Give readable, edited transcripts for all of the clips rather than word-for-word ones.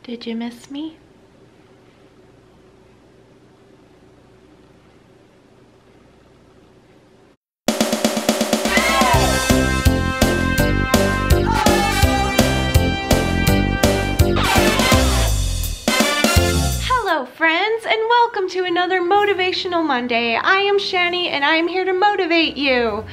Did you miss me? Hello friends, and welcome to another Motivational Monday. I am Shanny and I am here to motivate you.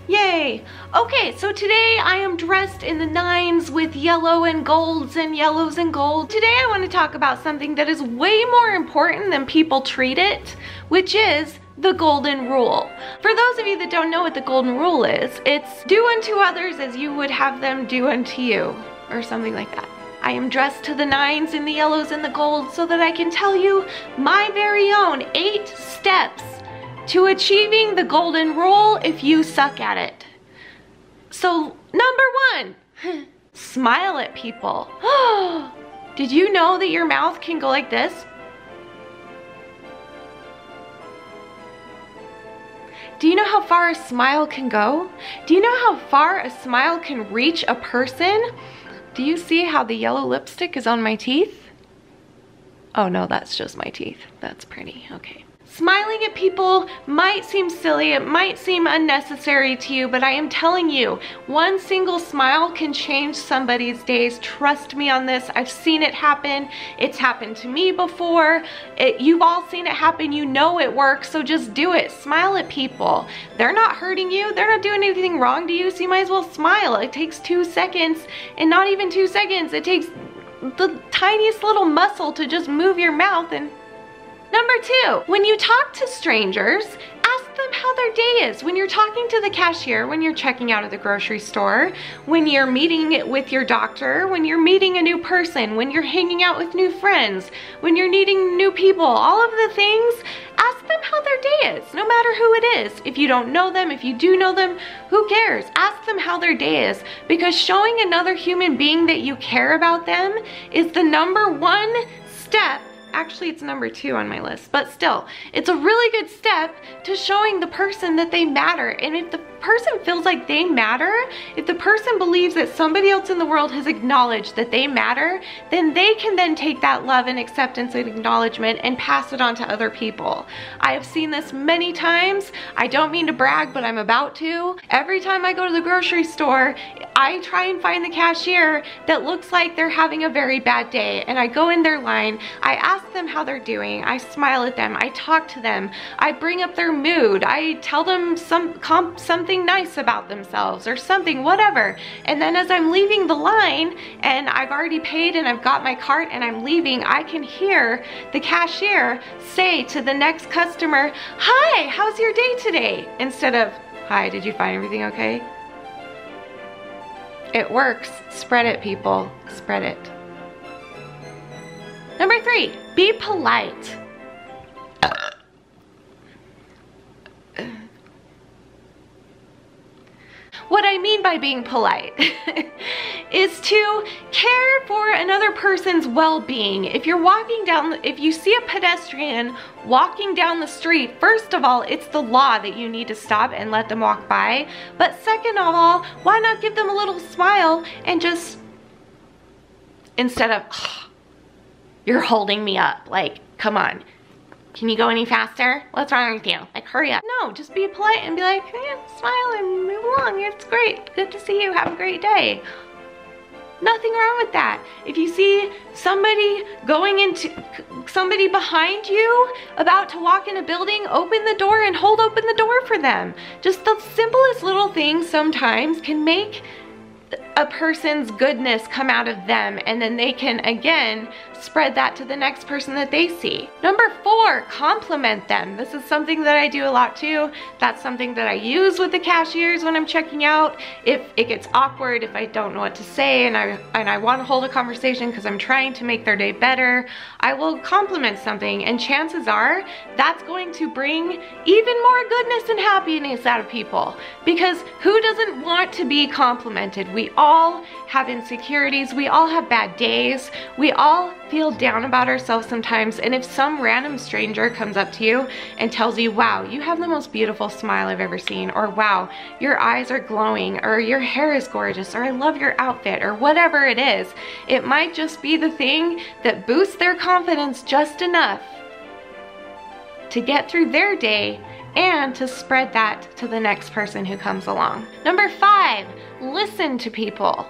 Yay! Okay, so today I am dressed in the 9s with yellow and golds and yellows and gold. Today I want to talk about something that is way more important than people treat it, which is the golden rule. For those of you that don't know what the golden rule is, it's do unto others as you would have them do unto you, or something like that. I am dressed to the 9s in the yellows and the golds so that I can tell you my very own 8 steps to achieving the golden rule if you suck at it. So, number 1, smile at people. Did you know that your mouth can go like this? Do you know how far a smile can go? Do you know how far a smile can reach a person? Do you see how the yellow lipstick is on my teeth? Oh no, that's just my teeth. That's pretty, okay. Smiling at people might seem silly, it might seem unnecessary to you, but I am telling you, one single smile can change somebody's days. Trust me on this. I've seen it happen. It's happened to me before. You've all seen it happen. You know it works, so just do it. Smile at people. They're not hurting you. They're not doing anything wrong to you, so you might as well smile. It takes 2 seconds, and not even 2 seconds. It takes the tiniest little muscle to just move your mouth. And number 2, when you talk to strangers, ask them how their day is. When you're talking to the cashier, when you're checking out of the grocery store, when you're meeting with your doctor, when you're meeting a new person, when you're hanging out with new friends, when you're meeting new people, all of the things, ask them how their day is, no matter who it is. If you don't know them, if you do know them, who cares? Ask them how their day is, because showing another human being that you care about them is the number 1 step. Actually, it's number 2 on my list, but still, it's a really good step to showing the person that they matter. And if the person feels like they matter, if the person believes that somebody else in the world has acknowledged that they matter, then they can then take that love and acceptance and acknowledgement and pass it on to other people. I have seen this many times. I don't mean to brag, but I'm about to. Every time I go to the grocery store, I try and find the cashier that looks like they're having a very bad day, and I go in their line, I ask them how they're doing, I smile at them, I talk to them, I bring up their mood, I tell them something nice about themselves or something, whatever. And then as I'm leaving the line and I've already paid and I've got my cart and I'm leaving, I can hear the cashier say to the next customer, "Hi, how's your day today?" Instead of, "Hi, did you find everything okay?" It works. Spread it, people. Spread it. Number 3, be polite. What I mean by being polite is to care for another person's well-being. If you're walking down, if you see a pedestrian walking down the street, first of all, it's the law that you need to stop and let them walk by. But second of all, why not give them a little smile and just, instead of, "You're holding me up, like, come on. Can you go any faster? What's wrong with you? Like, hurry up." No, just be polite and be like, "Hey, smile and move along. It's great. Good to see you. Have a great day." Nothing wrong with that. If you see somebody somebody behind you about to walk in a building, open the door and hold open the door for them. Just the simplest little things sometimes can make a person's goodness come out of them, and then they can again spread that to the next person that they see. Number 4, compliment them. This is something that I do a lot too. That's something that I use with the cashiers when I'm checking out. If it gets awkward, if I don't know what to say and I want to hold a conversation because I'm trying to make their day better, I will compliment something, and chances are that's going to bring even more goodness and happiness out of people, because who doesn't want to be complimented? We all have insecurities, we all have bad days, we all feel down about ourselves sometimes, and if some random stranger comes up to you and tells you, wow, you have the most beautiful smile I've ever seen, or wow, your eyes are glowing, or your hair is gorgeous, or I love your outfit, or whatever it is, it might just be the thing that boosts their confidence just enough to get through their day and to spread that to the next person who comes along. Number 5, listen to people.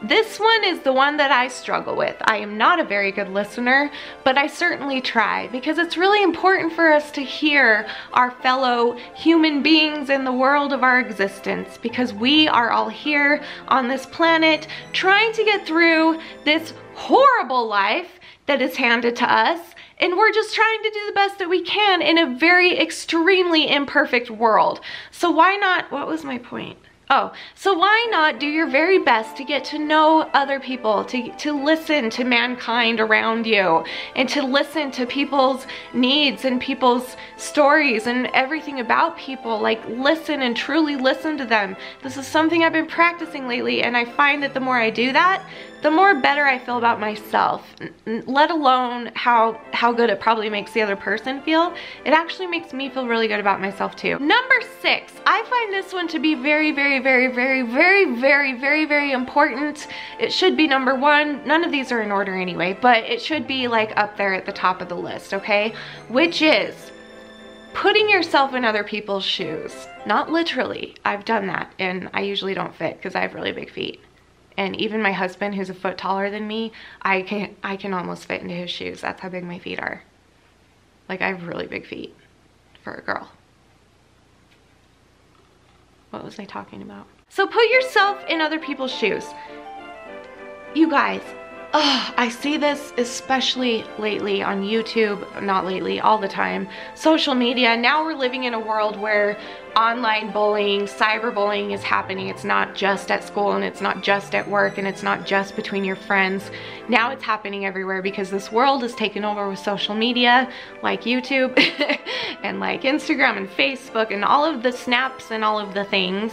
This one is the one that I struggle with. I am not a very good listener, but I certainly try, because it's really important for us to hear our fellow human beings in the world of our existence, because we are all here on this planet trying to get through this horrible life that is handed to us, and we're just trying to do the best that we can in a very extremely imperfect world. So why not, what was my point? Oh, so why not do your very best to get to know other people, to listen to mankind around you, and to listen to people's needs and people's stories and everything about people. Like, listen and truly listen to them. This is something I've been practicing lately, and I find that the more I do that, the more better I feel about myself, let alone how good it probably makes the other person feel. It actually makes me feel really good about myself too. Number 6, I find this one to be very, very, very, very, very, very, very, very important. It should be number 1. None of these are in order anyway, but it should be like up there at the top of the list, okay? Which is putting yourself in other people's shoes. Not literally. I've done that, and I usually don't fit because I have really big feet. And even my husband, who's a foot taller than me, I can almost fit into his shoes. That's how big my feet are. Like, I have really big feet for a girl. What was I talking about? So put yourself in other people's shoes. You guys, I see this especially lately on YouTube, not lately, all the time, social media. Now we're living in a world where online bullying, cyberbullying is happening. It's not just at school, and it's not just at work, and it's not just between your friends. Now it's happening everywhere, because this world is taken over with social media like YouTube and like Instagram and Facebook and all of the snaps and all of the things.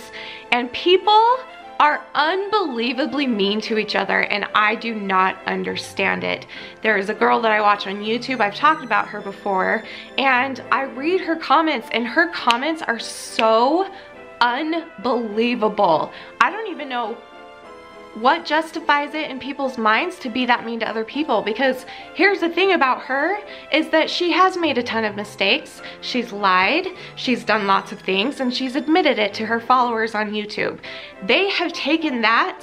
And people are unbelievably mean to each other, and I do not understand it. There is a girl that I watch on YouTube, I've talked about her before, and I read her comments, and her comments are so unbelievable. I don't even know what justifies it in people's minds to be that mean to other people, because here's the thing about her is that she has made a ton of mistakes. She's lied, she's done lots of things, and she's admitted it to her followers on YouTube. They have taken that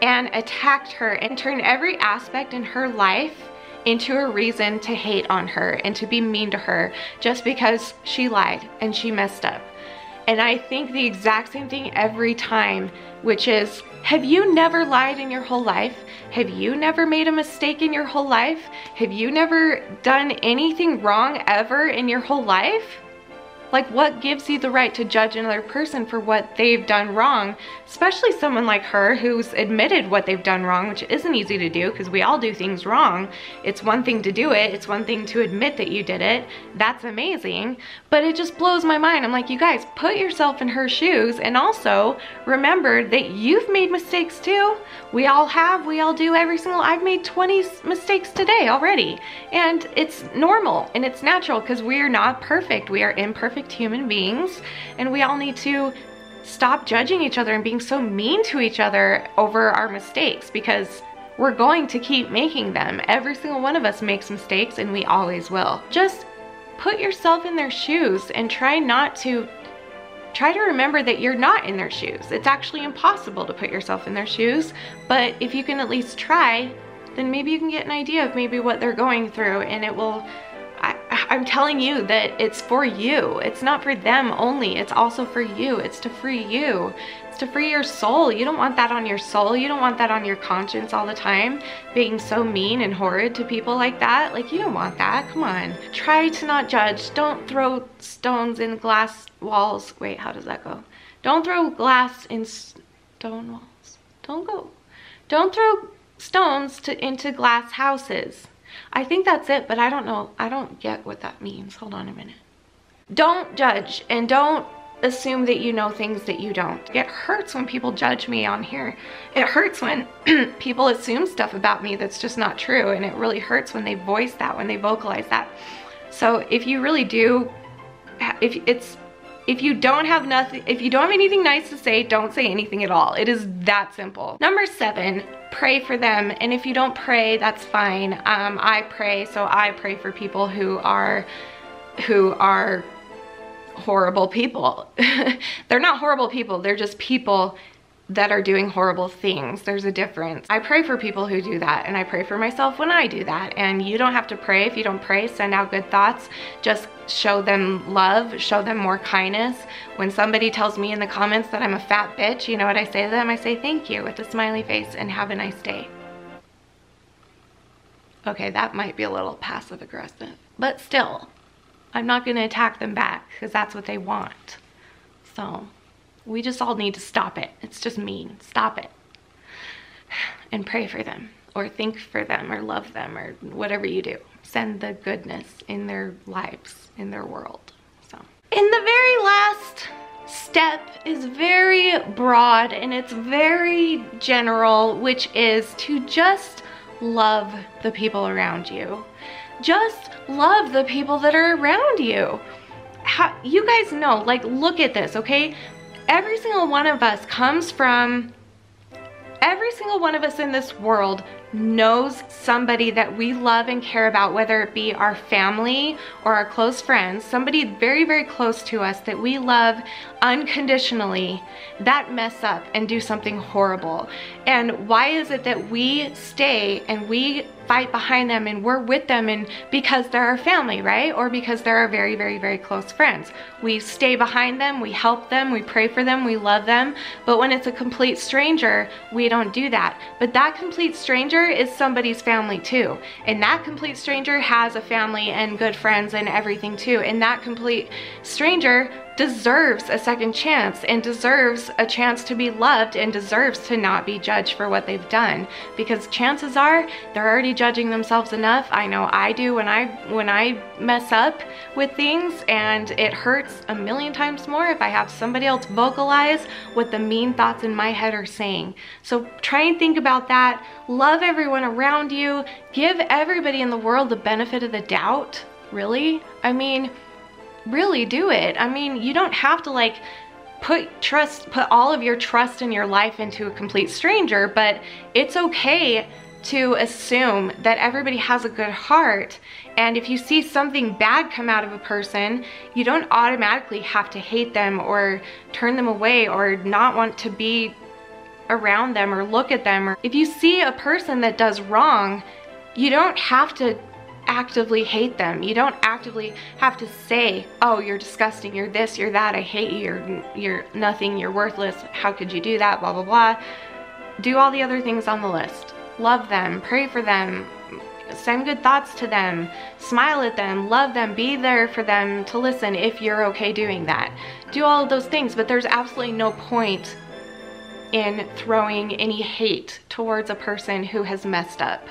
and attacked her and turned every aspect in her life into a reason to hate on her and to be mean to her just because she lied and she messed up. And I think the exact same thing every time, which is, have you never lied in your whole life? Have you never made a mistake in your whole life? Have you never done anything wrong ever in your whole life? Like, what gives you the right to judge another person for what they've done wrong? Especially someone like her who's admitted what they've done wrong, which isn't easy to do because we all do things wrong. It's one thing to do it. It's one thing to admit that you did it. That's amazing. But it just blows my mind. I'm like, you guys, put yourself in her shoes, and also remember that you've made mistakes too. We all have. We all do. I've made 20 mistakes today already. And it's normal and it's natural because we are not perfect. We are imperfect human beings, and we all need to stop judging each other and being so mean to each other over our mistakes, because we're going to keep making them. Every single one of us makes mistakes, and we always will. Just put yourself in their shoes and try to remember that you're not in their shoes. It's actually impossible to put yourself in their shoes, but if you can at least try, then maybe you can get an idea of maybe what they're going through, and it will, I'm telling you that it's for you. It's not for them only. It's also for you. It's to free you. It's to free your soul. You don't want that on your soul. You don't want that on your conscience all the time, being so mean and horrid to people like that. Like, you don't want that. Come on. Try to not judge. Don't throw stones in glass walls. Wait, how does that go? Don't throw glass in stone walls. Don't throw stones into glass houses. I think that's it, but I don't know. I don't get what that means. Hold on a minute. Don't judge, and don't assume that you know things that you don't. It hurts when people judge me on here. It hurts when people assume stuff about me that's just not true, and it really hurts when they voice that, when they vocalize that. So if you really do, if you don't have anything nice to say, don't say anything at all. It is that simple. Number 7, pray for them. And if you don't pray, that's fine. I pray, so I pray for people who are horrible people. They're not horrible people, they're just people that are doing horrible things. There's a difference. I pray for people who do that, and I pray for myself when I do that. And you don't have to pray. If you don't pray, send out good thoughts. Just show them love, show them more kindness. When somebody tells me in the comments that I'm a fat bitch, you know what I say to them? I say thank you with a smiley face and have a nice day. Okay, that might be a little passive aggressive, but still, I'm not gonna attack them back because that's what they want. So we just all need to stop it. It's just mean. Stop it. And pray for them, or think for them, or love them, or whatever you do. Send the goodness in their lives, in their world. So, in the very last step is very broad and it's very general, which is to just love the people around you. Just love the people that are around you. You guys know, like, look at this, okay? Every single one of us in this world knows somebody that we love and care about, whether it be our family or our close friends, somebody very, very close to us that we love unconditionally, that mess up and do something horrible. And why is it that we stay and we fight behind them and we're with them, and because they're our family, right? Or because they're our very, very, very close friends. We stay behind them, we help them, we pray for them, we love them. But when it's a complete stranger, we don't do that. But that complete stranger is somebody's family too. And that complete stranger has a family and good friends and everything too. And that complete stranger deserves a second chance and deserves a chance to be loved and deserves to not be judged for what they've done, because chances are they're already judging themselves enough. I know I do when I mess up with things, and it hurts a million times more if I have somebody else vocalize what the mean thoughts in my head are saying. So try and think about that. Love everyone around you. Give everybody in the world the benefit of the doubt. Really? I mean, really do it. I mean, you don't have to like put all of your trust in your life into a complete stranger, but it's okay to assume that everybody has a good heart. And if you see something bad come out of a person, you don't automatically have to hate them or turn them away or not want to be around them or look at them. Or if you see a person that does wrong, you don't have to actively hate them. You don't actively have to say, oh, you're disgusting, you're this, you're that, I hate you, you're nothing, you're worthless, how could you do that, blah, blah, blah. Do all the other things on the list. Love them, pray for them, send good thoughts to them, smile at them, love them, be there for them to listen if you're okay doing that. Do all of those things, but there's absolutely no point in throwing any hate towards a person who has messed up.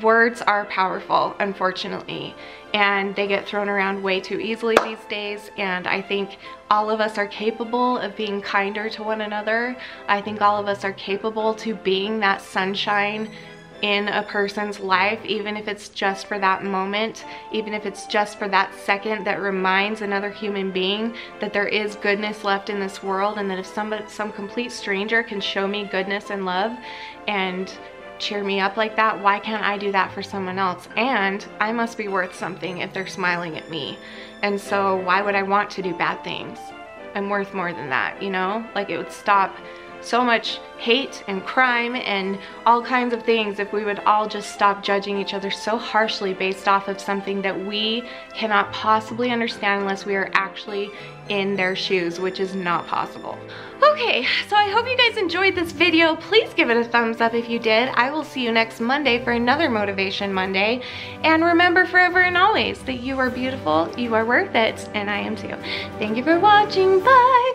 Words are powerful, unfortunately, and they get thrown around way too easily these days, and I think all of us are capable of being kinder to one another. I think all of us are capable to being that sunshine in a person's life, even if it's just for that moment, even if it's just for that second that reminds another human being that there is goodness left in this world, and that if some complete stranger can show me goodness and love and cheer me up like that, why can't I do that for someone else? And I must be worth something if they're smiling at me. And so why would I want to do bad things? I'm worth more than that, you know? Like, it would stop so much hate and crime and all kinds of things if we would all just stop judging each other so harshly based off of something that we cannot possibly understand unless we are actually in their shoes, which is not possible. Okay, so I hope you guys enjoyed this video. Please give it a thumbs up if you did. I will see you next Monday for another Motivation Monday. And remember forever and always that you are beautiful, you are worth it, and I am too. Thank you for watching. Bye!